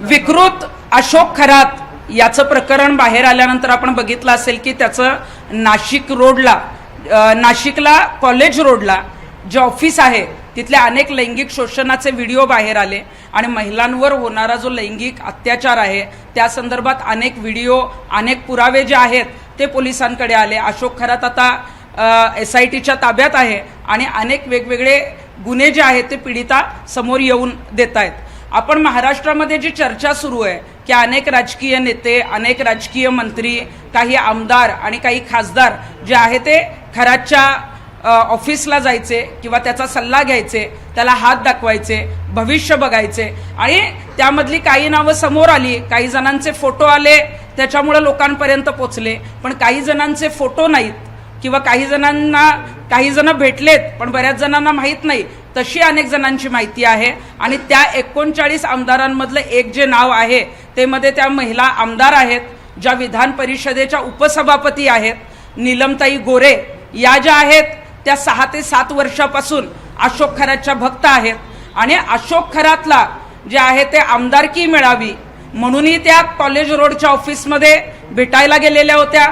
विकृत अशोक खरात याचं प्रकरण बाहेर आल्यानंतर आपण बघितलं असेल की त्याचं नाशिकला कॉलेज रोडला जे ऑफिस आहे तिथले अनेक लैंगिक शोषणाचे व्हिडिओ बाहेर आले आणि महिलांवर होणारा जो लैंगिक अत्याचार आहे त्या संदर्भात अनेक व्हिडिओ अनेक पुरावे जे आहेत ते पोलिसांकडे आले। अशोक खरात आता SITच्या ताब्यात आहे आणि अनेक वेगवेगळे गुन्हे जे आहेत ते पीडिता समोर येऊन देत आहेत। आपण महाराष्ट्रामध्ये जी चर्चा सुरू आहे की अनेक राजकीय नेते, अनेक राजकीय मंत्री, काही आमदार आणि काही खासदार जे आहे ते खरातच्या ऑफिसला जायचे किंवा त्याचा सल्ला घ्यायचे, त्याला हात दाखवायचे, भविष्य बघायचे आणि त्यामधली काही नावं समोर आली, काही जणांचे फोटो आले त्याच्यामुळे लोकांपर्यंत पोचले, पण काही जणांचे फोटो नाहीत किंवा काही जण भेटलेत पण बऱ्याच जणांना माहीत नाही, तशी अनेक जणांची माहिती आहे। आणि त्या 39 आमदारांमधलं एक जे नाव आहे ते मध्ये त्या महिला आमदार आहेत ज्या विधान परिषदेच्या उपसभापती आहेत, नीलमताई गोरे या ज्या आहेत त्या 6 ते 7 वर्षापासून अशोक खरातच्या भक्त आहेत आणि अशोक खरातला जे आहे ते आमदारकी मिळावी म्हणूनही त्या कॉलेज रोडच्या ऑफिसमध्ये भेटायला गेलेल्या होत्या।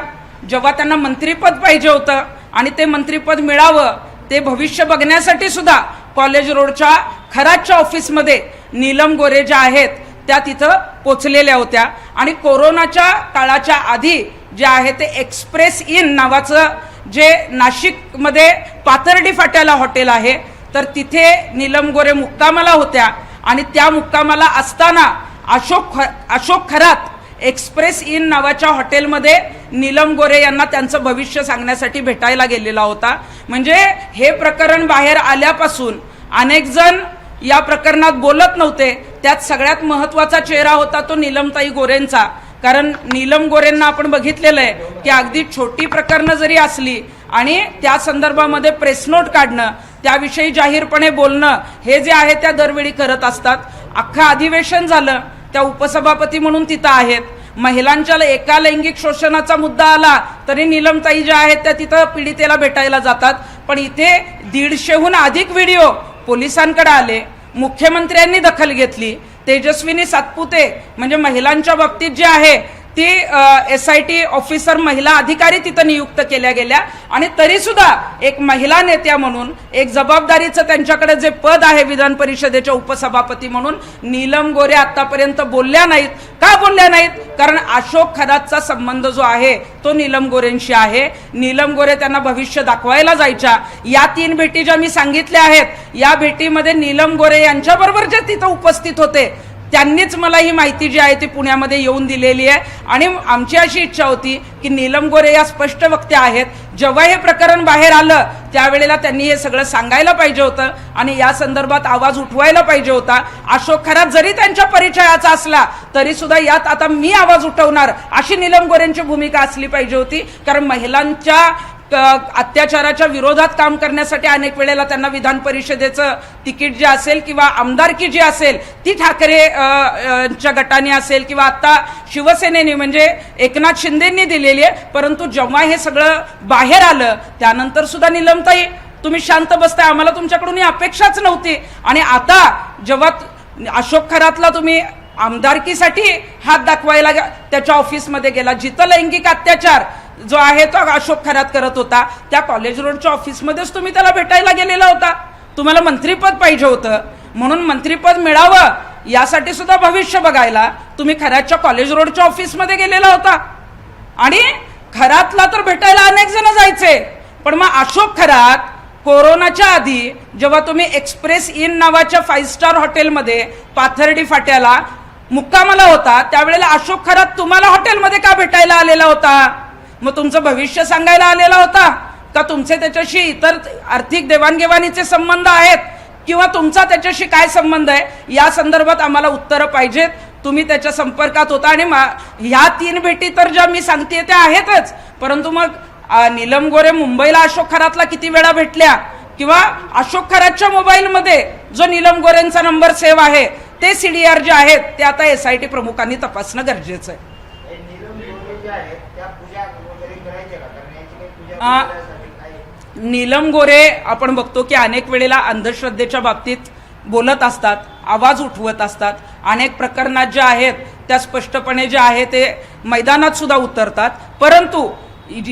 जेव्हा त्यांना मंत्रिपद पाहिजे होतं आणि ते मंत्रिपद मिळावं ते भविष्य बघण्यासाठी सुद्धा कॉलेज रोडच्या खरातच्या ऑफिसमध्ये नीलम गोरे ज्या आहेत त्या तिथं पोचलेल्या होत्या। आणि कोरोनाच्या काळाच्या आधी जे आहे ते एक्सप्रेस इन नावाचं जे नाशिकमध्ये पाथर्डी फाट्याला हॉटेल आहे तर तिथे नीलम गोरे मुक्कामाला होत्या आणि त्या मुक्कामाला असताना अशोक खरात एक्सप्रेस इन नावाच्या हॉटेलमध्ये नीलम गोरे यांना त्यांचं भविष्य सांगण्यासाठी भेटायला गेलेला होता। म्हणजे हे प्रकरण बाहेर आल्यापासून अनेक जण या प्रकरणात बोलत नव्हते, त्यात सगळ्यात महत्त्वाचा चेहरा होता तो नीलमताई गोरेंचा। कारण नीलम गोरेंना आपण बघितलेलं आहे की अगदी छोटी प्रकरणं जरी असली आणि त्या संदर्भामध्ये प्रेस नोट काढणं, त्याविषयी जाहीरपणे बोलणं हे जे आहे त्या दरवेळी करत असतात। अख्खं अधिवेशन झालं त्या उपसभापती म्हणून तिथं आहेत, महिलांच्या एका लैंगिक शोषणाचा मुद्दा आला तरी नीलमताई ज्या आहेत त्या तिथं पीडितेला भेटायला जातात। पण इथे 150हून अधिक व्हिडिओ पोलिसांकडे आले, मुख्यमंत्र्यांनी दखल घेतली, तेजस्विनी सातपुते म्हणजे महिलांच्या बाबतीत जे आहे ती SIT ऑफिसर महिला अधिकारी तिथं नियुक्त केल्या गेल्या आणि तरी सुद्धा एक महिला नेत्या म्हणून एक जबाबदारीचं त्यांच्याकडे जे पद आहे विधान परिषदेच्या उपसभापती म्हणून नीलम गोरे आतापर्यंत बोलल्या नाहीत। का बोलल्या नाहीत? कारण अशोक खरातचा संबंध जो आहे तो नीलम गोरेंशी आहे। नीलम गोरे त्यांना भविष्य दाखवायला जायच्या। या 3 भेटी ज्या मी सांगितल्या आहेत या भेटीमध्ये नीलम गोरे यांच्याबरोबर जे तिथं उपस्थित होते त्यांनीच मला ही माहिती जी आहे ती पुण्यामध्ये येऊन दिलेली आहे आणि आमची अशी इच्छा होती की नीलम गोरे या स्पष्ट वक्त्या आहेत। जेव्हा हे प्रकरण बाहेर आलं त्यावेळेला त्यांनी हे सगळं सांगायला पाहिजे होतं आणि या संदर्भात आवाज उठवायला पाहिजे होता। अशोक खरात जरी त्यांच्या परिचयाचा असला तरी सुद्धा यात आता मी आवाज उठवणार अशी नीलम गोरेंची भूमिका असली पाहिजे होती। कारण महिलांच्या अत्याचाराच्या विरोधात काम करण्यासाठी अनेक वेळेला त्यांना विधान परिषदेचं तिकीट जे असेल किंवा आमदारकी जी असेल ती ठाकरेच्या गटाने असेल किंवा आता शिवसेनेने म्हणजे एकनाथ शिंदेंनी दिलेली आहे। परंतु जेव्हा हे सगळं बाहेर आलं त्यानंतर सुद्धा नीलमताई तुम्ही शांत बसताय, आम्हाला तुमच्याकडून ही अपेक्षाच नव्हती। आणि आता जेव्हा अशोक खरातला तुम्ही आमदारकीसाठी हात दाखवायला त्याच्या ऑफिसमध्ये गेला, जिथं लैंगिक अत्याचार जो आहे तो अशोक खरात करत होता त्या कॉलेज रोडच्या ऑफिसमध्येच तुम्ही त्याला भेटायला गेलेला होता। तुम्हाला मंत्रिपद पाहिजे होतं म्हणून मंत्रिपद मिळावं यासाठी सुद्धा भविष्य बघायला तुम्ही खरातच्या कॉलेज रोडच्या ऑफिसमध्ये गेलेला होता। आणि खरातला तर भेटायला अनेक जण जायचे, पण मग अशोक खरात कोरोनाच्या आधी जेव्हा तुम्ही एक्सप्रेस इन नावाच्या 5 स्टार हॉटेलमध्ये पाथर्डी फाट्याला मुक्कामाला होता त्यावेळेला अशोक खरात तुम्हाला हॉटेलमध्ये का भेटायला आलेला होता? मग तुमचं भविष्य सांगायला आलेला होता का तुमचे त्याच्याशी इतर आर्थिक देवाणघेवाणीचे संबंध आहेत किंवा तुमचा त्याच्याशी काय संबंध आहे या संदर्भात आम्हाला उत्तरं पाहिजेत। तुम्ही त्याच्या संपर्कात होता आणि ह्या 3 भेटी तर ज्या मी सांगते त्या आहेतच, परंतु मग नीलम गोरे मुंबईला अशोक खरातला किती वेळा भेटल्या किंवा अशोक खरातच्या मोबाईलमध्ये जो नीलम गोरेंचा नंबर सेव्ह आहे ते CDR जे आहेत ते आता SIT प्रमुखांनी तपासणं गरजेचं आहे। नीलम गोरे आपण बघतो की अनेक वेळेला अंधश्रद्धेच्या बाबतीत बोलत असतात। आवाज उठवत असतात, अनेक प्रकरणात ज्या आहेत त्या स्पष्टपणे जे आहे ते मैदानात सुद्धा उतरतात. परंतु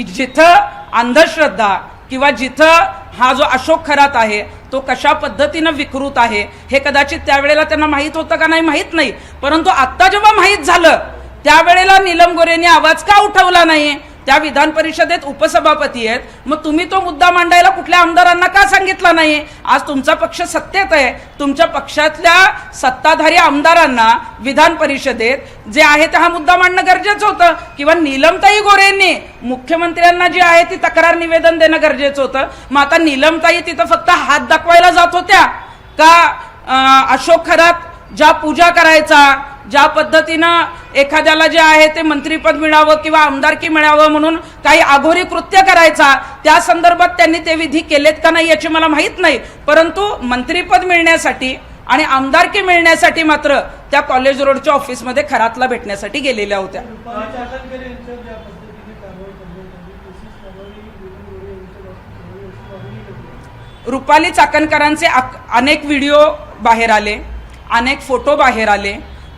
जिथं अंधश्रद्धा किंवा जिथं हा जो अशोक खरात आहे तो कशा पद्धतीनं विकृत आहे हे कदाचित त्यावेळेला त्यांना माहीत होतं का नाही माहीत नाही, परंतु आत्ता जेव्हा माहीत झालं त्यावेळेला नीलम गोरेंनी आवाज का उठवला नाही? त्या विधान परिषदेत उपसभापती आहेत, मग तुम्ही तो मुद्दा मांडायला कुठल्या आमदारांना का सांगितला नाही? आज तुमचा पक्ष सत्तेत आहे, तुमच्या पक्षातल्या सत्ताधारी आमदारांना विधान परिषदेत जे आहे ते हा मुद्दा मांडणं गरजेचं होतं, किंवा नीलमताई गोरेंनी मुख्यमंत्र्यांना जी आहे ती तक्रार निवेदन देणं गरजेचं होतं. मग आता नीलमताई तिथं फक्त हात दाखवायला जात होत्या का अशोक खरात ज्या पूजा करायचा, ज्या पद्धतीनं एखाद्याला जे आहे ते मंत्रीपद मिळावं किंवा आमदारकी मिळावं म्हणून काही आघोरी कृत्य करायचा, त्या संदर्भात त्यांनी ते विधी केलेत का नाही याची मला माहीत नाही, परंतु मंत्रीपद मिळण्यासाठी आणि आमदारकी मिळण्यासाठी मात्र त्या कॉलेज रोडच्या ऑफिसमध्ये खरातला भेटण्यासाठी गेलेल्या होत्या. रुपाली चाकणकरांचे अनेक व्हिडिओ बाहेर आले, अनेक फोटो बाहेर आले.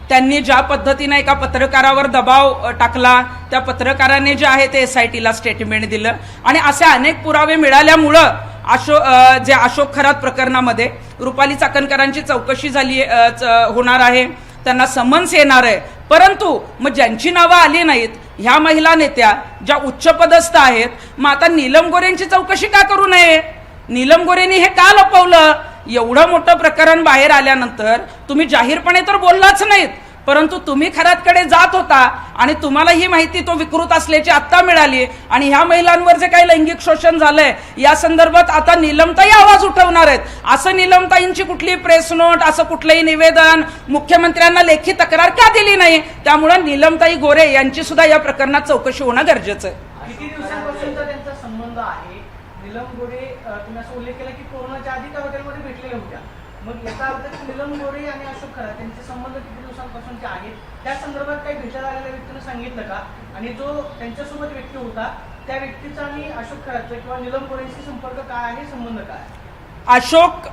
त्यांनी ज्या पद्धतीने एका पत्रकारावर दबाव टाकला, त्या पत्रकाराने जे आहे ते SITला स्टेटमेंट दिलं आणि असे अनेक पुरावे मिळाल्यामुळं जे अशोक खरात प्रकरणामध्ये रुपाली चाकणकरांची चौकशी झाली होणार आहे, त्यांना समन्स येणार आहे. परंतु मग ज्यांची नावं आली नाहीत ह्या महिला नेत्या ज्या उच्चपदस्थ आहेत, मग आता नीलम गोरेंची चौकशी का करू नये? नीलम गोरेंनी हे का लपवलं? एवढं मोठं प्रकरण बाहेर आल्यानंतर तुम्ही जाहीरपणे तर बोललाच नाहीत, परंतु तुम्ही खरातकडे जात होता आणि तुम्हाला ही माहिती तो विकृत असल्याची आत्ता मिळाली आणि ह्या महिलांवर जे काही लैंगिक शोषण झालंय या संदर्भात आता नीलमताई आवाज उठवणार आहेत. असं नीलमताईंची कुठली प्रेस नोट, असं कुठलंही निवेदन, मुख्यमंत्र्यांना लेखी तक्रार का दिली नाही? त्यामुळे नीलमताई गोरे यांची सुद्धा या प्रकरणात चौकशी होणं गरजेचं आहे. किती दिवसांपासूनचा त्यांचा संबंध आहे? नीलम गोरे तुम्ही असं उल्लेख केला की कोरोनाच्या आधी त्या हॉटेलमध्ये भेटलेल्या होत्या, मग याचा अर्थ नीलम गोरे आणि अशोक खरात त्यांचे संबंध किती दिवसांपासूनचे आहेत? त्या संदर्भात काही भेटायला आलेल्या व्यक्तीने सांगितलं का? आणि जो त्यांच्यासोबत व्यक्ती होता त्या व्यक्तीचा आणि अशोक खरातचा किंवा नीलम गोरेंशी संपर्क काय आहे, संबंध काय? अशोक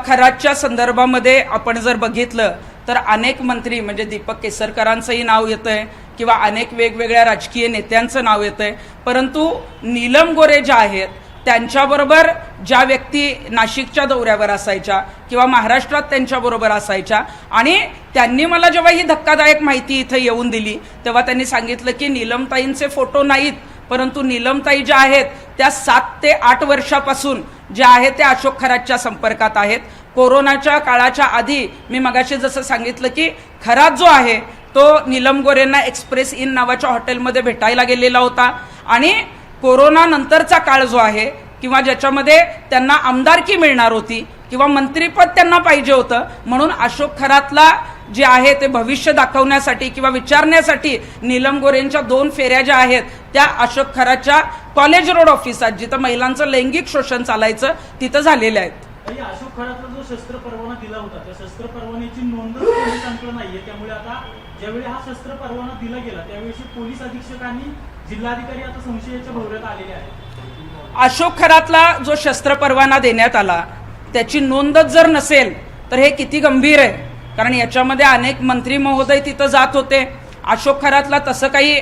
खरातच्या संदर्भामध्ये आपण जर बघितलं तर अनेक मंत्री म्हणजे दीपक केसरकरांचंही नाव येतंय किंवा अनेक वेगवेगळ्या राजकीय नेत्यांचं नाव येतंय, परंतु नीलम गोरे ज्या आहेत त्यांच्याबरोबर ज्या व्यक्ती नाशिकच्या दौऱ्यावर असायच्या किंवा महाराष्ट्रात त्यांच्याबरोबर असायच्या आणि त्यांनी मला जेव्हा ही धक्कादायक माहिती इथं येऊन दिली तेव्हा त्यांनी सांगितलं की नीलमताईंचे फोटो नाहीत, परंतु नीलमताई ज्या आहेत त्या 7 ते 8 वर्षापासून ज्या आहेत त्या अशोक खरातच्या संपर्कात आहेत. कोरोनाच्या काळाच्या आधी मी मगाशी जसं सांगितलं की खरात जो आहे तो नीलम गोरेंना एक्सप्रेस इन नावाच्या हॉटेलमध्ये भेटायला गेलेला होता आणि कोरोना नंतरचा काळ जो आहे किंवा ज्याच्यामध्ये त्यांना आमदारकी मिळणार होती किंवा मंत्रीपद त्यांना पाहिजे होतं, म्हणून अशोक खरातला जे आहे ते भविष्य दाखवण्यासाठी किंवा विचारण्यासाठी नीलम गोरेंच्या 2 फेऱ्या ज्या आहेत त्या अशोक खरातच्या कॉलेज रोड ऑफिसात जिथं महिलांचं लैंगिक शोषण चालायचं तिथं झालेल्या आहेत. अशोक खरातला जो शस्त्र परवाना दिला होता त्या शस्त्र परवान्याची नोंदच पोलिसांकडे नाहीये, त्यामुळे आता ज्यावेळी हा शस्त्र परवाना दिला गेला त्यावेळी पोलीस अधीक्षकांनी जिल्हाधिकारी आता संशयाच्या भोवऱ्यात आलेले आहेत. अशोक खरातला जो शस्त्र परवाना देण्यात आला त्याची नोंदच जर नसेल तर हे किती गंभीर आहे, कारण याच्यामध्ये अनेक मंत्री महोदय तिथं जात होते. अशोक खरातला तसं काही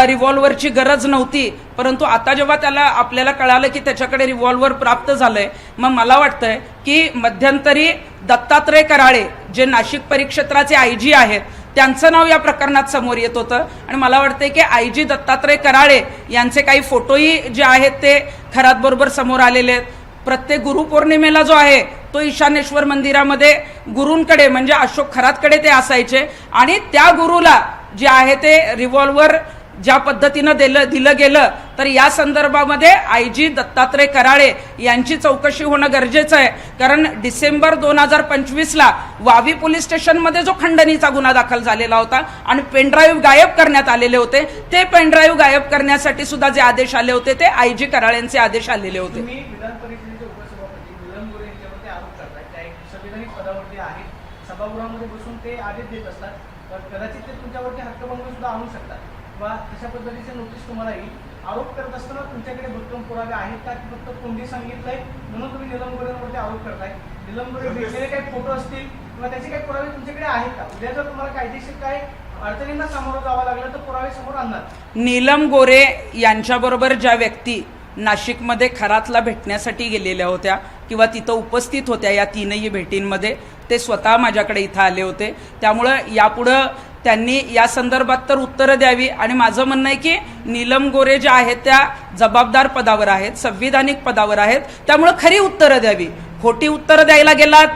रिव्हॉल्व्हरची गरज नव्हती, परंतु आता जेव्हा आपल्याला कळालं की त्याच्याकडे रिव्हॉल्व्हर प्राप्त झालंय, मग मला वाटतंय की मध्यंतरी दत्तात्रय कराळे जे नाशिक परिक्षेत्राचे IG आहेत त्यांचं नाव या प्रकरणात समोर येत होतं आणि मला वाटतंय की IG दत्तात्रय कराळे यांचे काही फोटोही जे आहेत ते खरात बरोबर समोर आलेले आहेत. प्रत्येक गुरुपौर्णिमेला जो आहे तो ईशानेश्वर मंदिरामध्ये गुरूंकडे म्हणजे अशोक खरातकडे ते असायचे आणि त्या गुरुला जे आहे ते रिव्हॉल्व्हर ज्या पद्धतीनं दिलं गेलं तर या संदर्भामध्ये IG दत्तात्रय कराळे यांची चौकशी होणं गरजेचं आहे, कारण डिसेंबर 2025ला वावी पोलीस स्टेशनमध्ये जो खंडणीचा गुन्हा दाखल झालेला होता आणि पेनड्राईव्ह गायब करण्यात आलेले होते, ते पेनड्राईव्ह गायब करण्यासाठी सुद्धा जे आदेश आले होते ते IG कराळेंचे आदेश आलेले होते. तुम्ही विधान परिषदेचे उपसभापती नीलम गोरे यांच्यावरती आरोप करताय, त्या एक संविधानिक पदावरती आहेत, सभागृहामध्ये बसून ते आदेश देत असतात, तर कदाचित ते तुमच्यावरती हक्कभंग सुद्धा आणू शकतात किंवा तशा पद्धतीचे नोटीस तुम्हाला येईल. आरोप करत असताना तुमच्याकडे भक्कम पुरावे आहेत का, फक्त कोणी सांगितलंय म्हणून तुम्ही नीलम गोरेंवरती आरोप करताय? नीलम गोरे भेटलेले काही फोटो असतील किंवा त्याचे काही पुरावे तुमच्याकडे आहेत का? उद्या जर तुम्हाला कायदेशीर काय अडचणींना सामोरं जावं लागलं तर पुरावे समोर आणणार. नीलम गोरे यांच्याबरोबर ज्या व्यक्ती नाशिकमध्ये खरातला भेटण्यासाठी गेलेल्या होत्या किंवा तिथं उपस्थित होत्या या तीनही भेटींमध्ये, ते स्वतः माझ्याकडे इथं आले होते. त्यामुळं यापुढं त्यांनी या संदर्भात तर उत्तरं द्यावी. आणि माझं म्हणणं आहे की नीलम गोरे ज्या आहेत त्या जबाबदार पदावर आहेत, संविधानिक पदावर आहेत, त्यामुळं खरी उत्तरं द्यावी. खोटी उत्तरं द्यायला गेलात,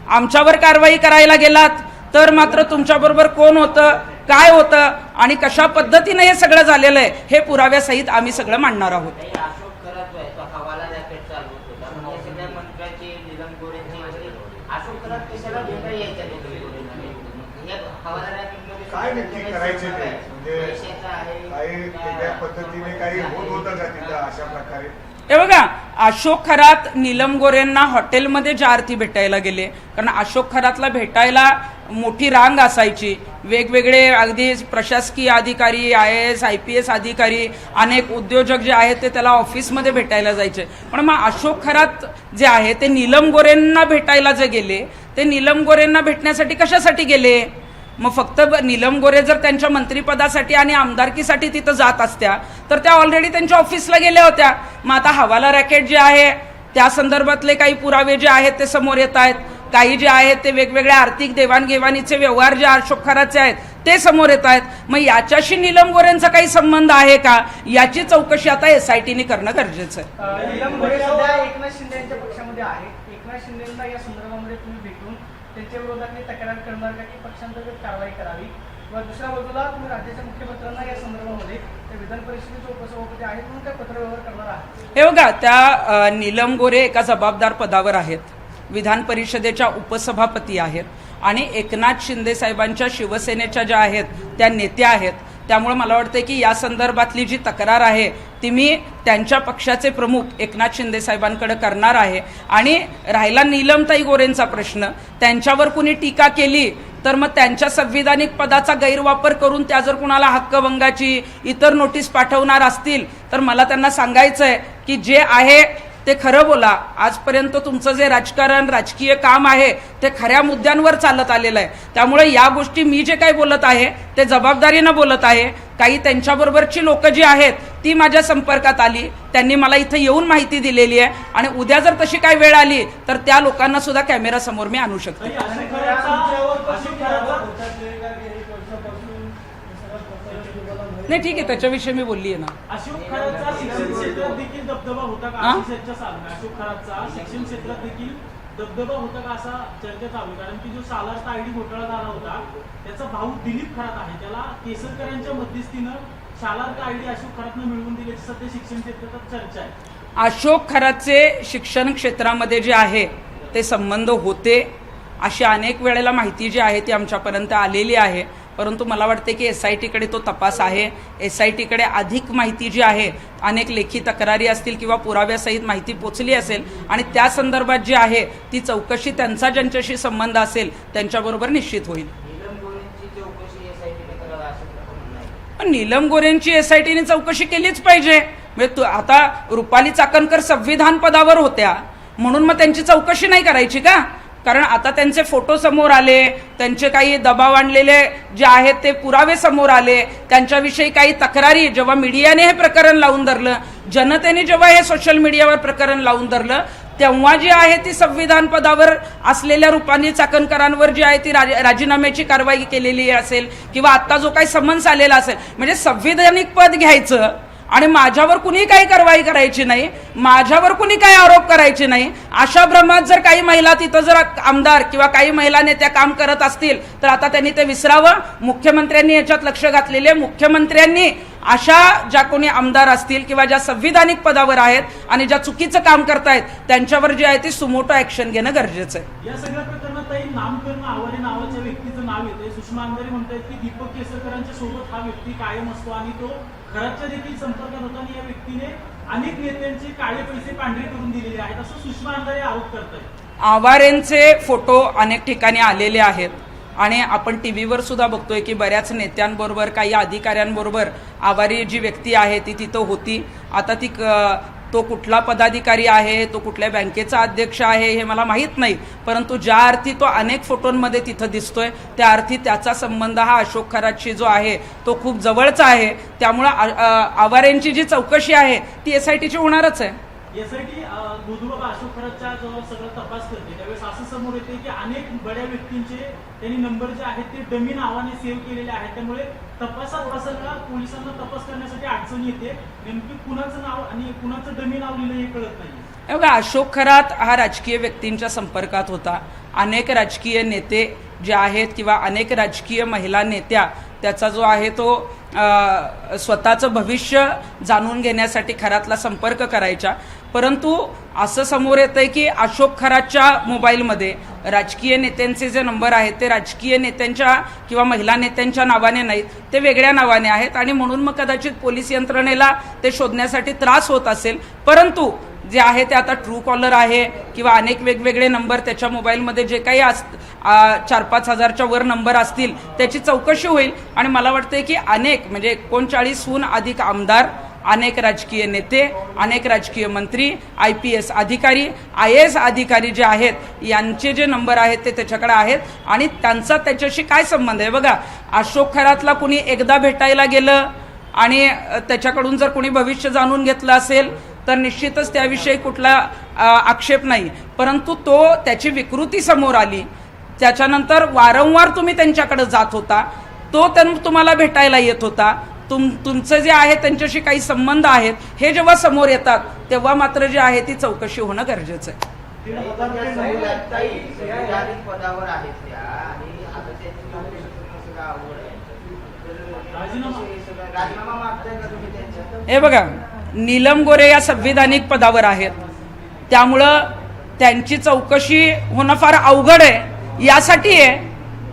आमच्यावर कारवाई करायला गेलात तर मात्र तुमच्याबरोबर कोण होतं, काय होतं आणि कशा पद्धतीने हे सगळं झालेलं आहे हे पुराव्यासहित आम्ही सगळं मांडणार आहोत. अशोक खरात जो आहे तो हवाला रॅकेट चालवत होता. म्हणजे सगळ्या मंत्र्याची, नीलम गोरेची वगैरे अशोक खरात कशाला भेटा यायच्या हवाला रॅकेटमध्ये काय नक्की करायचे ते, म्हणजे काही त्या पद्धतीने काही होत होतं का तिथं अशा प्रकारे? हे बघा, अशोक खरात नीलम गोरेंना हॉटेलमध्ये ज्या अर्थी भेटायला गेले, कारण अशोक खरातला भेटायला मोठी रांग असायची, वेगवेगळे अगदी प्रशासकीय अधिकारी, IAS IPS अधिकारी, अनेक उद्योजक जे आहेत ते त्याला ऑफिसमध्ये भेटायला जायचे. पण मग अशोक खरात जे आहे ते नीलम गोरेंना भेटायला जे गेले ते नीलम गोरेंना भेटण्यासाठी कशासाठी गेले? मग फक्त नीलम गोरे जर त्यांच्या मंत्रिपदासाठी आणि आमदारकीसाठी तिथं जात असत्या तर त्या ऑलरेडी त्यांच्या ऑफिसला गेल्या होत्या. मग आता हवाला रॅकेट जे आहे त्या संदर्भातले काही पुरावे जे आहेत ते समोर येत आहेत, काही जे आहेत ते वेगवेगळ्या आर्थिक देवाणघेवाणीचे व्यवहार जे अशोक खरातचे आहेत ते समोर येत आहेत. मग याच्याशी नीलम गोरेंचा काही संबंध आहे का याची चौकशी आता SITने करणं गरजेचं आहे. नीलम गोरे सध्या एकनाथ शिंदे यांच्या पक्षामध्ये आहेत. एकनाथ शिंदेंना या संदर्भामध्ये तुम्ही भेटून त्यांच्या विरोधात तक्रार करणार का की पक्षांतर्गत कारवाई करावी? किंवा दुसऱ्या बाजूला तुम्ही राज्याच्या मुख्यमंत्र्यांना या संदर्भामध्ये त्या विधान परिषदेचे उपसभापती आहेत म्हणून काय पत्रव्यवहार करणार आहात? हे बघा, त्या नीलम गोरे एका जबाबदार पदावर आहेत, विधान परिषदेच्या उपसभापती आहेत आणि एकनाथ शिंदे साहेबांच्या शिवसेनेच्या ज्या आहेत त्या नेत्या आहेत. त्यामुळे मला वाटतं की या संदर्भातली जी तक्रार आहे ती मी त्यांच्या पक्षाचे प्रमुख एकनाथ शिंदे साहेबांकडे करणार आहे. आणि राहिला नीलमताई गोरेंचा प्रश्न, त्यांच्यावर कुणी टीका केली तर मग त्यांच्या संविधानिक पदाचा गैरवापर करून त्या जर कुणाला हक्कभंगाची इतर नोटीस पाठवणार असतील तर मला त्यांना सांगायचं आहे की जे आहे ते खरं बोला. आजपर्यंत तुमचं जे राजकारण, राजकीय काम आहे ते खऱ्या मुद्द्यांवर चालत आलेलं आहे. त्यामुळे या गोष्टी मी जे काही बोलत आहे ते जबाबदारीनं बोलत आहे. काही त्यांच्याबरोबरची लोक जी आहेत ती माझ्या संपर्कात आली, त्यांनी मला इथं येऊन माहिती दिलेली आहे आणि उद्या जर तशी काही वेळ आली तर त्या लोकांना सुद्धा कॅमेरा समोर मी आणू शकते. नाही, ठीक आहे, त्याच्याविषयी मी बोलली आहे ना. अशोक खरातचा शिक्षण क्षेत्रात देखील दबदबा होता का? अशोक खरातचा शिक्षण क्षेत्रात देखील दबदबा होता का असा चर्चा चालू आहे. कारण की जो सालारचा ID घोटाळा झाला होता त्याचा भाऊ दिलीप खरात आहे, त्याला केसरकरांच्या मध्यस्थीनं शालारचा ID अशोक खरातनं मिळवून दिल्याची सध्या शिक्षण क्षेत्रात चर्चा आहे. अशोक खरातचे शिक्षण क्षेत्रामध्ये जे आहे ते संबंध होते अशी अनेक वेळेला माहिती जी आहे ती आमच्यापर्यंत आलेली आहे. परंतु मला वाटते की SITकडे तो तपास आहे. SITकडे अधिक माहिती जी आहे, अनेक लेखी तक्रारी असतील किंवा पुराव्यासहित माहिती पोचली असेल आणि त्या संदर्भात जी आहे ती चौकशी त्यांचा ज्यांच्याशी संबंध असेल त्यांच्याबरोबर निश्चित होईल. पण नीलम गोरेंची SITने चौकशी केलीच पाहिजे. म्हणजे आता रुपाली चाकणकर संविधान पदावर होत्या म्हणून मग त्यांची चौकशी नाही करायची का? कारण आता त्यांचे फोटो समोर आले, त्यांचे काही दबाव आणलेले जे आहेत ते पुरावे समोर आले, त्यांच्याविषयी काही तक्रारी जेव्हा मीडियाने हे प्रकरण लावून धरलं, जनतेने जेव्हा हे सोशल मीडियावर प्रकरण लावून धरलं तेव्हा जी आहे ती संविधान पदावर असलेल्या रुपाली चाकणकरांवर जी आहे ती राजीनाम्याची कारवाई केलेली असेल किंवा आता जो काही समन्स आलेला असेल, म्हणजे संविधानिक पद घ्यायचं आणि माझ्यावर कुणी काही कारवाई करायची नाही, माझ्यावर कुणी काही आरोप करायचे नाही, अशा भ्रमात जर काही महिला तिथं जर आमदार किंवा काही महिला नेत्या काम करत असतील तर आता त्यांनी ते विसरावं. मुख्यमंत्र्यांनी याच्यात लक्ष घातलेले, मुख्यमंत्र्यांनी अशा ज्या कोणी आमदार असतील किंवा ज्या संविधानिक पदावर आहेत आणि ज्या चुकीचं काम करतायत त्यांच्यावर जी आहे ती सुमोटो ऍक्शन घेणं गरजेचं आहे. या सगळ्या प्रकरणात नामकरण आवारे नावाच्या व्यक्तीचं नाव येते. सुषमा अंधारे म्हणतात की दीपक केसरकरांच्या सोबत हा व्यक्ती कायम असतो आणि तो खरातच्या देखील संपर्कात होता आणि या व्यक्तीने अनेक नेत्यांचे काळे पैसे पांढरे करून दिलेले आहेत असं सुषमा अंधारे आरोप करतात. आवारेंचे फोटो अनेक ठिकाणी आलेले आहेत आणि आपण टीव्हीवर सुद्धा बघतोय की बऱ्याच नेत्यांबरोबर काही अधिकाऱ्यांबरोबर आवारी जी व्यक्ती आहे ती तिथं होती. आता ती तो कुठला पदाधिकारी आहे, तो कुठल्या बँकेचा अध्यक्ष आहे हे मला माहीत नाही, परंतु ज्या अर्थी तो अनेक फोटोंमध्ये तिथं दिसतोय त्या अर्थी त्याचा संबंध हा अशोक खरातशी जो आहे तो खूप जवळचा आहे. त्यामुळं आवारेंची जी चौकशी आहे ती SITची होणारच आहे. यासाठी बुधबाबा अशोक खरातचा जेव्हा सगळं तपास करते त्यावेळेस असं समोर येते की अनेक बड्या व्यक्तींचे त्यांनी नंबर जे आहेत ते डमी नावाने सेव्ह केलेले आहेत. त्यामुळे तपासात असताना पोलिसांना तपास करण्यासाठी अडचण येते. नेमकी कुणाचं नाव आणि कुणाचं डमी नाव लिहिलं हे कळत नाही. बघा, अशोक खरात हा राजकीय व्यक्तींच्या संपर्कात होता. अनेक राजकीय नेते जे आहेत किंवा अनेक राजकीय महिला नेत्या त्याचा जो आहे तो स्वतःचं भविष्य जाणून घेण्यासाठी खरातला संपर्क करायच्या. परंतु असं समोर येतंय की अशोक खरातच्या मोबाईलमध्ये राजकीय नेत्यांचे जे नंबर आहेत ते राजकीय नेत्यांच्या किंवा महिला नेत्यांच्या नावाने नाहीत, ते वेगळ्या नावाने आहेत आणि म्हणून मग कदाचित पोलीस यंत्रणेला ते शोधण्यासाठी त्रास होत असेल. परंतु जे आहे ते आता ट्रू कॉलर आहे किंवा अनेक वेगवेगळे नंबर त्याच्या मोबाईलमध्ये जे काही 4-5 हजारच्या वर नंबर असतील त्याची चौकशी होईल. आणि मला वाटतंय की अनेक म्हणजे 39हून अधिक आमदार, अनेक राजकीय नेते, अनेक राजकीय मंत्री, IPS अधिकारी, IAS अधिकारी जे आहेत यांचे जे नंबर आहेत ते त्याच्याकडे आहेत आणि त्यांचा त्याच्याशी काय संबंध आहे. बघा, अशोक खरातला कुणी एकदा भेटायला गेलं आणि त्याच्याकडून जर कुणी भविष्य जाणून घेतलं असेल तर निश्चितच त्याविषयी कुठला आक्षेप नाही. परंतु त्याची विकृती समोर आली, त्याच्यानंतर वारंवार तुम्ही त्यांच्याकडे जात होता, तो तुम्हाला भेटायला येत होता, तुमचं जे आहे त्यांच्याशी काही संबंध आहेत हे जेव्हा समोर येतात तेव्हा मात्र जे आहे ती चौकशी होणं गरजेचं आहे. पदावर आहेत त्या आणि आता त्यांची नोकरी आवड आहे. राजीनामा मागताय का तुम्ही त्यांच्या? हे बघा, नीलम गोरे या संविधानिक पदावर आहेत, त्यामुळं त्यांची चौकशी होणं फार अवघड आहे. यासाठी आहे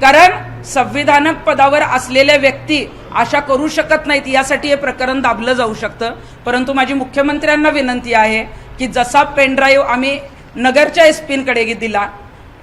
कारण संविधानक पदावर असलेल्या व्यक्ती अशा करू शकत नाहीत, यासाठी हे प्रकरण दाबलं जाऊ शकतं. परंतु माझी मुख्यमंत्र्यांना विनंती आहे की जसा पेनड्राईव्ह आम्ही नगरच्या SP-कडे दिला,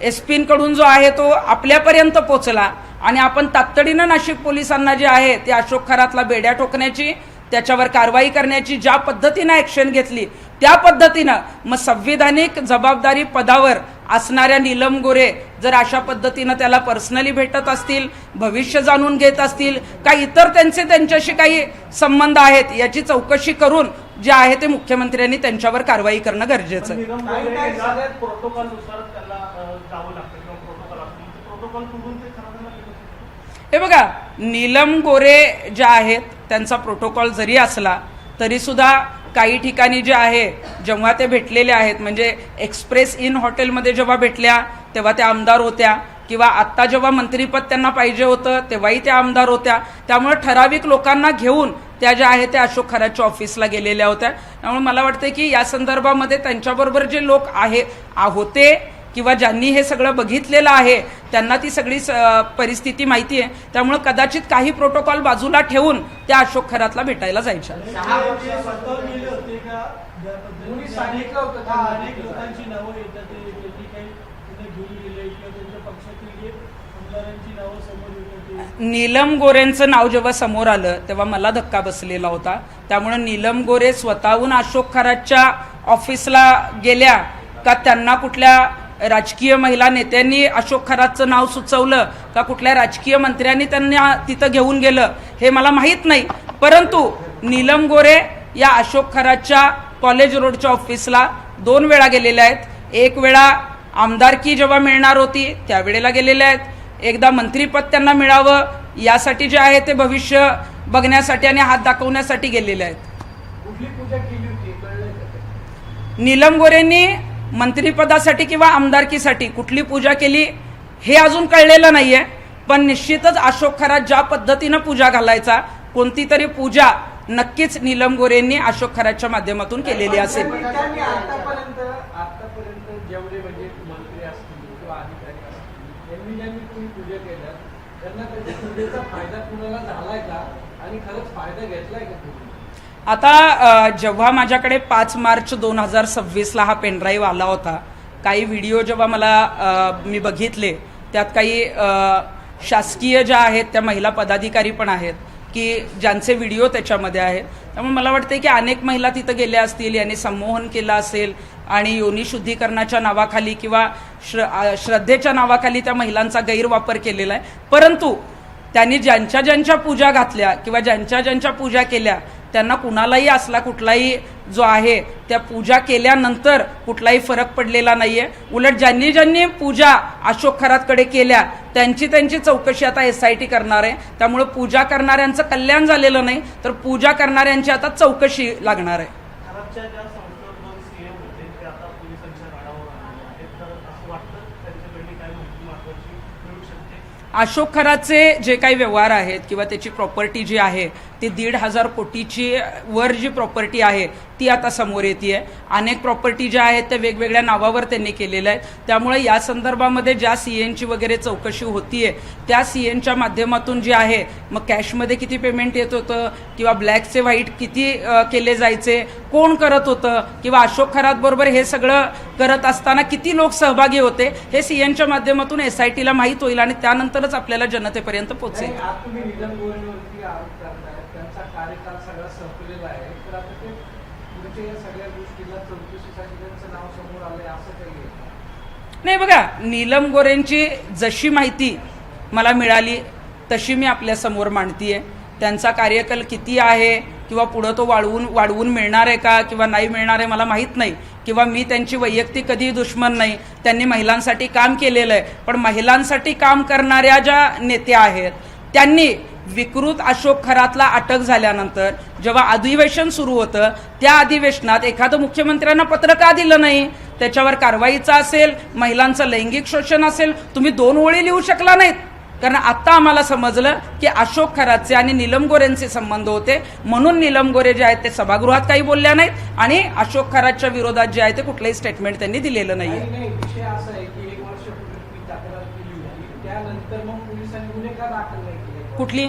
SP-कडून जो आहे तो आपल्यापर्यंत पोचला आणि आपण तातडीनं नाशिक पोलिसांना जे आहे ते अशोक खरातला बेड्या ठोकण्याची, त्याच्यावर कारवाई करण्याची ज्या पद्धतीनं ॲक्शन घेतली त्या पद्धतीनं मग संविधानिक जबाबदारी पदावर असणाऱ्या नीलम गोरे जर अशा पद्धतीनं त्याला पर्सनली भेटत असतील, भविष्य जाणून घेत असतील का इतर त्यांच्याशी काही संबंध आहेत याची चौकशी करून जे आहे ते मुख्यमंत्र्यांनी त्यांच्यावर कारवाई करणं गरजेचं आहे. प्रोटोकॉलनुसार त्याला जावं लागतं किंवा प्रोटोकॉल तोडून ते हे बघा, नीलम गोरे ज्या आहेत त्यांचा प्रोटोकॉल जरी असला तरी सुद्धा काही ठिकाणी जे आहे जेव्हा ते भेटलेले आहेत म्हणजे एक्सप्रेस इन हॉटेलमध्ये जेव्हा भेटल्या तेव्हा त्या आमदार होत्या किंवा आत्ता जेव्हा मंत्रीपद त्यांना पाहिजे होतं तेव्हाही त्या आमदार होत्या. त्यामुळे ठराविक लोकांना घेऊन त्या ज्या आहेत त्या अशोक खरातच्या ऑफिसला गेलेल्या होत्या. त्यामुळे मला वाटतं की या संदर्भामध्ये त्यांच्याबरोबर जे लोक होते किंवा ज्यांनी हे सगळं बघितलेलं आहे त्यांना ती सगळी परिस्थिती माहिती आहे. त्यामुळे कदाचित काही प्रोटोकॉल बाजूला ठेवून त्या अशोक खरातला भेटायला जायच्या. नीलम गोरेंचं नाव जेव्हा समोर आलं तेव्हा मला धक्का बसलेला होता. त्यामुळे नीलम गोरे स्वतःहून अशोक खरातच्या ऑफिसला गेल्या का त्यांना कुठल्या राजकीय महिला नेत्यांनी अशोक खरातचं नाव सुचवलं का कुठल्या राजकीय मंत्र्यांनी त्यांना तिथं घेऊन गेलं हे मला माहीत नाही. परंतु नीलम गोरे या अशोक खरातच्या कॉलेज रोडच्या ऑफिसला 2 वेळा गेलेल्या आहेत. एक वेळा आमदारकी जेव्हा मिळणार होती त्यावेळेला गेलेल्या आहेत, एकदा मंत्रीपद त्यांना मिळावं यासाठी जे आहे ते भविष्य बघण्यासाठी आणि हात दाखवण्यासाठी गेलेले आहेत. कुठली पूजा केली होती? नीलम गोरेंनी मंत्रिपदासाठी किंवा आमदारकीसाठी कुठली पूजा केली हे अजून कळलेलं नाहीये. पण निश्चितच अशोक खरात ज्या पद्धतीनं पूजा घालायचा कोणती तरी पूजा नक्कीच नीलम गोरेंनी अशोक खरातच्या माध्यमातून केलेली असेल. आतापर्यंत जेवढे म्हणजे मंत्री असतील किंवा अधिकारी असतील यांनी ज्यांनी कोणी पूजा केल्या त्यांना त्याच्या पूजेचा फायदा कुणाला झालाय का आणि खरंच फायदा घेतलाय का? आता जेव्हा माझ्याकडे 5 मार्च 2026ला हा पेनड्राईव्ह आला होता, काही व्हिडिओ जेव्हा मी बघितले त्यात काही शासकीय ज्या आहेत त्या महिला पदाधिकारी पण आहेत की ज्यांचे व्हिडिओ त्याच्यामध्ये आहेत. त्यामुळे मला वाटतं की अनेक महिला तिथं गेल्या असतील, यांनी संमोहन केलं असेल आणि योनी शुद्धीकरणाच्या नावाखाली किंवा श्रद्धेच्या नावाखाली त्या महिलांचा गैरवापर केलेला आहे. परंतु त्यांनी ज्यांच्या ज्यांच्या पूजा घातल्या किंवा ज्यांच्या ज्यांच्या पूजा केल्या त्यांना कुणालाही असला कुठलाही जो आहे त्या पूजा केल्यानंतर कुठलाही फरक पडलेला नाहीये. उलट ज्यांनी ज्यांनी पूजा अशोक खरातकडे केल्या त्यांची चौकशी आता SIT करणार आहे. त्यामुळे पूजा करणाऱ्यांचं कल्याण झालेलं नाही तर पूजा करणाऱ्यांची आता चौकशी लागणार आहे. खराबच्या ज्या संसद 2 CM होते ते आता पोलिसांच्या राडावर आलेले आहेत, तर असं वाटतं त्यांच्याकडे काय माहिती महत्त्वाची मिळू शकते? अशोक खराचे जे काही व्यवहार आहेत किंवा त्याची प्रॉपर्टी जी आहे ती 1,500 कोटीची वर जी प्रॉपर्टी आहे ती आता समोर येते. अनेक प्रॉपर्टी ज्या आहेत त्या वेगवेगळ्या नावावर त्यांनी केलेल्या आहेत. त्यामुळे या संदर्भामध्ये ज्या CNची वगैरे चौकशी होतीये त्या CNच्या माध्यमातून जे आहे मग कॅशमध्ये किती पेमेंट येत होतं किंवा ब्लॅकचे व्हाईट किती केले जायचे, कोण करत होतं किंवा अशोक खरात बरोबर हे सगळं करत असताना किती लोक सहभागी होते हे CNच्या माध्यमातून SITला माहीत होईल आणि त्यानंतरच आपल्याला जनतेपर्यंत पोहोचेल. नाही, आज तुम्ही निलम गोरेंवरती आरोप करताय, त्यांचा कार्यकाल सगळा संपलेला आहे, तर आता ते पुढच्या या सगळ्या गोष्टीला चौकशीसाठी त्यांचं नाव समोर आलंय असं काही आहे? नाही बघा, नीलम गोरेंची जशी माहिती मला मिळाली तशी मी आपल्यासमोर मांडतीये. त्यांचा कार्यकाल किती आहे किंवा पुढं तो वाढवून मिळणार आहे का किंवा नाही मिळणार आहे मला माहीत नाही, किंवा मी त्यांची वैयक्तिक कधी दुश्मन नाही. त्यांनी महिलांसाठी काम केलेलं आहे, पण महिलांसाठी काम करणाऱ्या ज्या नेत्या आहेत त्यांनी विकृत अशोक खरातला अटक झाल्यानंतर जेव्हा अधिवेशन सुरू होतं त्या अधिवेशनात एखादं मुख्यमंत्र्यांना पत्र का दिलं नाही? त्याच्यावर कारवाईचा असेल, महिलांचं लैंगिक शोषण असेल, तुम्ही 2 ओळी लिहू शकला नाहीत. कारण आता आम्हाला समजलं की अशोक खरातचे आणि नीलम गोरेंचे संबंध होते, म्हणून नीलम गोरे जे आहेत ते सभागृहात काही बोलल्या नाहीत आणि अशोक खरातच्या विरोधात जे आहे ते कुठलंही स्टेटमेंट त्यांनी दिलेलं नाहीये. नाही, विषय असा आहे की 1 वर्षापूर्वी तुम्ही तक्रार केली होती, त्यानंतर मग पोलिसांनी गुन्हे का दाखल नाही केले? कुठली?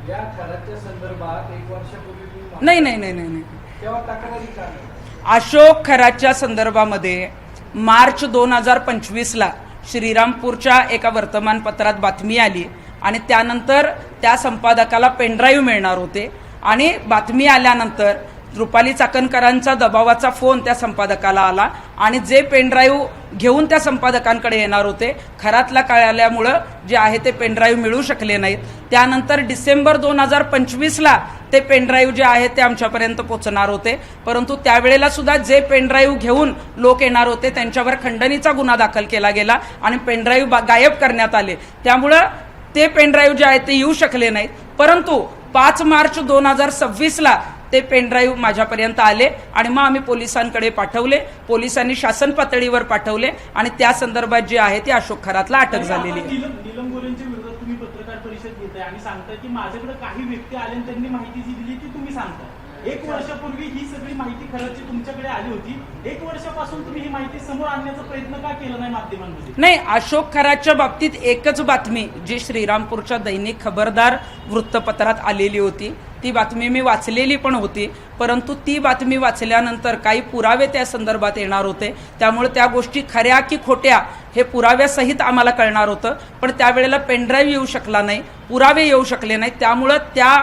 या खराच्या संदर्भात 1 वर्षापूर्वी तुम्ही नाही. तेव्हा तक्रारी का नाही? अशोक खरातच्या संदर्भामध्ये मार्च 2025ला श्रीरामपूरच्या एका वर्तमानपत्रात बातमी आली आणि त्यानंतर त्या संपादकाला पेनड्राईव्ह मिळणार होते आणि बातमी आल्यानंतर रुपाली चाकणकरांचा दबावाचा फोन त्या संपादकाला आला आणि जे पेनड्राईव्ह घेऊन त्या संपादकांकडे येणार होते खरातला कळल्यामुळं जे आहे ते पेनड्राईव्ह मिळू शकले नाहीत. त्यानंतर डिसेंबर 2025ला ते पेनड्राईव्ह जे आहेत ते आमच्यापर्यंत पोहोचणार होते, परंतु त्यावेळेला सुद्धा जे पेनड्राईव्ह घेऊन लोक येणार होते त्यांच्यावर खंडणीचा गुन्हा दाखल केला गेला आणि पेनड्राईव्ह गायब करण्यात आले. त्यामुळं ते पेनड्राईव्ह जे आहेत ते येऊ शकले नाहीत. परंतु 5 मार्च 2026ला ते पेनड्राईव्ह माझ्यापर्यंत आले आणि मग आम्ही पोलिसांकडे पाठवले. पोलिसांनी शासन पातळीवर पाठवले आणि त्या संदर्भात जे आहे ते अशोक खरातला अटक झालेली आहे. नीलम गोरेंच्या विरोधात तुम्ही पत्रकार परिषद घेताय आणि सांगताय की माझ्याकडे काही व्यक्ती आले आणि त्यांनी माहिती जी दिली ती तुम्ही सांगताय. 1 वर्षापूर्वी ही सगळी माहिती खरंच तुमच्याकडे आली होती. 1 वर्षापासून तुम्ही ही माहिती समोर आणण्याचा प्रयत्न का केला नाही माध्यमांमध्ये? नाही, अशोक खरातच्या बाबतीत एकच बातमी जी श्रीरामपूरच्या दैनिक खबरदार वृत्तपत्रात आलेली होती ती बातमी मी वाचलेली पण होती, परंतु ती बातमी वाचल्यानंतर काही पुरावे त्या संदर्भात येणार होते. त्यामुळे त्या गोष्टी खऱ्या की खोट्या हे पुराव्यासहित आम्हाला कळणार होतं, पण त्यावेळेला पेनड्राईव्ह येऊ शकला नाही, पुरावे येऊ शकले नाहीत. त्यामुळं त्या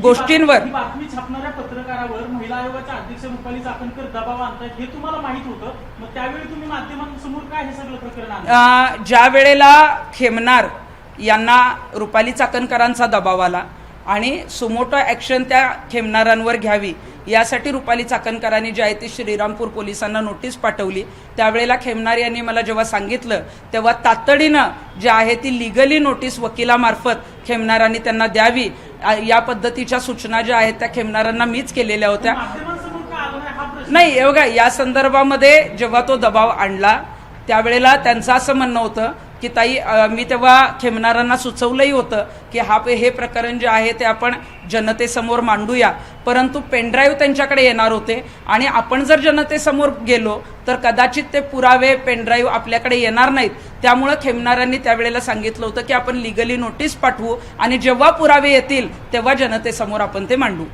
गोष्टींवर बातमी छापणाऱ्या पत्रकारावर महिला आयोगाच्या अध्यक्ष रुपाली चाकणकर दबाव आणतायत हे तुम्हाला माहित होतं, मग त्यावेळी तुम्ही माध्यमांसमोर काय हे सगळं प्रकरण आणलं? ज्या वेळेला खेमनार यांना रुपाली चाकणकरांचा दबाव आला आणि सुमोटो ॲक्शन त्या खेमनारांवर घ्यावी यासाठी रुपाली चाकणकरांनी जे आहे ती श्रीरामपूर पोलिसांना नोटीस पाठवली. त्यावेळेला खेमनार यांनी मला जेव्हा सांगितलं तेव्हा तातडीनं जे आहे ती लिगली नोटीस वकिलामार्फत खेमनारांनी त्यांना द्यावी या पद्धतीच्या सूचना ज्या आहेत त्या खेमनारांना मीच केलेल्या होत्या. नाही, बघा, या संदर्भामध्ये जेव्हा तो दबाव आणला त्यावेळेला त्यांचं असं म्हणणं होतं की ताई, मी तेव्हा खेमनारांना सुचवलंही होतं की हे प्रकरण जे आहे ते आपण जनतेसमोर मांडूया, परंतु पेनड्राईव्ह त्यांच्याकडे येणार होते आणि आपण जर जनतेसमोर गेलो तर कदाचित ते पुरावे पेनड्राईव्ह आपल्याकडे येणार नाहीत. त्यामुळं खेमनारांनी त्यावेळेला सांगितलं होतं की आपण लिगली नोटीस पाठवू आणि जेव्हा पुरावे येतील तेव्हा जनतेसमोर आपण ते मांडू.